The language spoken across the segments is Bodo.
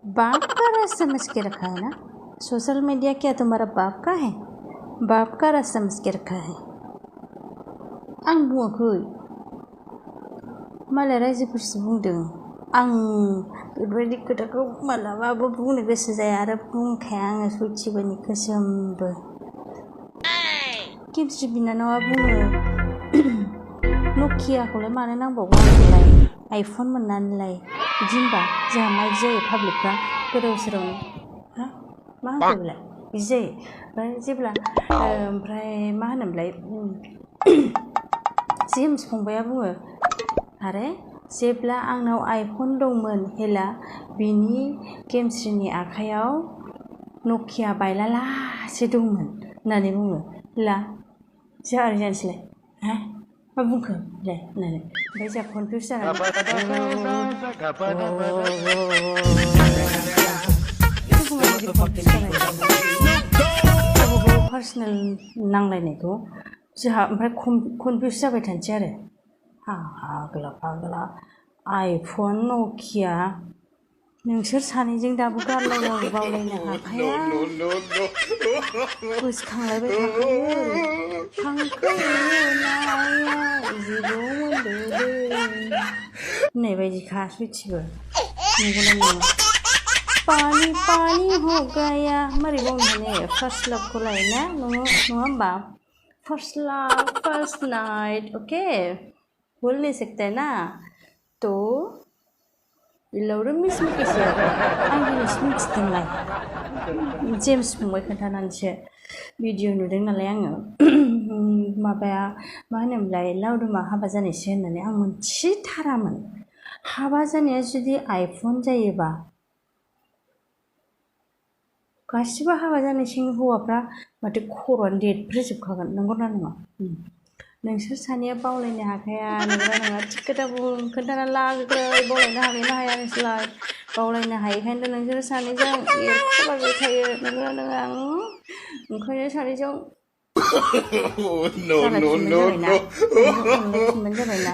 बाप का रस समझ के रखा है ना। सोशल मीडिया क्या तुम्हारा बाप का है? बाप का रस समझ के रखा है। आं बुङाखै मालाय रायजोफोरसो बुंदों। आं बेबायदि खोथाखौ मालाबाबो बुंनो गोसो जाया आरो बुंखाया आङो सयथिबोनि गोसोमबो। केमस्रि बिनानावा बुङो नकियाखौलाय मानो नांबावगौ आंनोलाय आइफन मोननानैलाय बिदि होनबा जोंहा माइक जायो पाब्लिकफ्रा गोदाव सोरावनो हा मा होनखो बेलाय बिदि जायो। ओमफ्राय जेब्ला ओमफ्राय मा होनोमोनलाय जेम्स फंबाया बुङो आरे जेब्ला आंनाव आइफन दंमोन हेला बिनि केमस्रिनि आखाइयाव नकिया बायलालासे दंमोन होननानै बुङो। ला जोंहा ओरै जानोसैलाय हा मा बुंखो लाय होननानै ओमफ्राय जोंहा कनफिउस जानानै पार्सनेल नांलायनायखौ जोंहा ओमफ्राय कनफिउस जाबाय थानोसै आरो फाग्ला आइफन नकिया नोंसोर सानैजों दाबो गारलायबाबो बावलायनो हाखाया गोसोखांलायबाय थाखायो हांखो नाया जिबौ मोनदोदो होननाय बायदिखा सयथिबो नंगौना नङा पानि पानि हो गया मारै बावनो हानो फार्स्ट लाभखौ लायोना नङा होमबा first love first night okay भूल नहीं सकते ना तो लौरो मिस मिथिसो आं दिनैसो मिथिदोंलाय जेम्स फंबाय खोन्थानानैसो भिडिअ नुदों नालाय आङो माबाया मा होनोमोनलाय लावदुमा हाबा जानायसो होननानै आं मोनथिथारामोन। हाबा जानाया जुदि आइफन जायोबा गासिबो हाबा जानायसिं हौवाफ्रा माथो खर'आनो देरफ्रोजोबखागोन नंगौना नङा? नोंसोर सानैया बावलायनो हाखाया नंगौना नङा थिग खोथा बुं खोन्थाना लाग्रो बावलायनो हागोन ना हाया नोंसोरलाय बावलायनो हायैखायनोथ' नोंसोर सानैजों एरखुलायबाय थायो नंगौना नङा ओंखायनो सानैजों जालायफिनबानो जाबायना अनलायफिनबानो जाबायना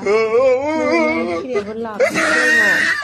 नोंनि फिरायाबो लाखिसै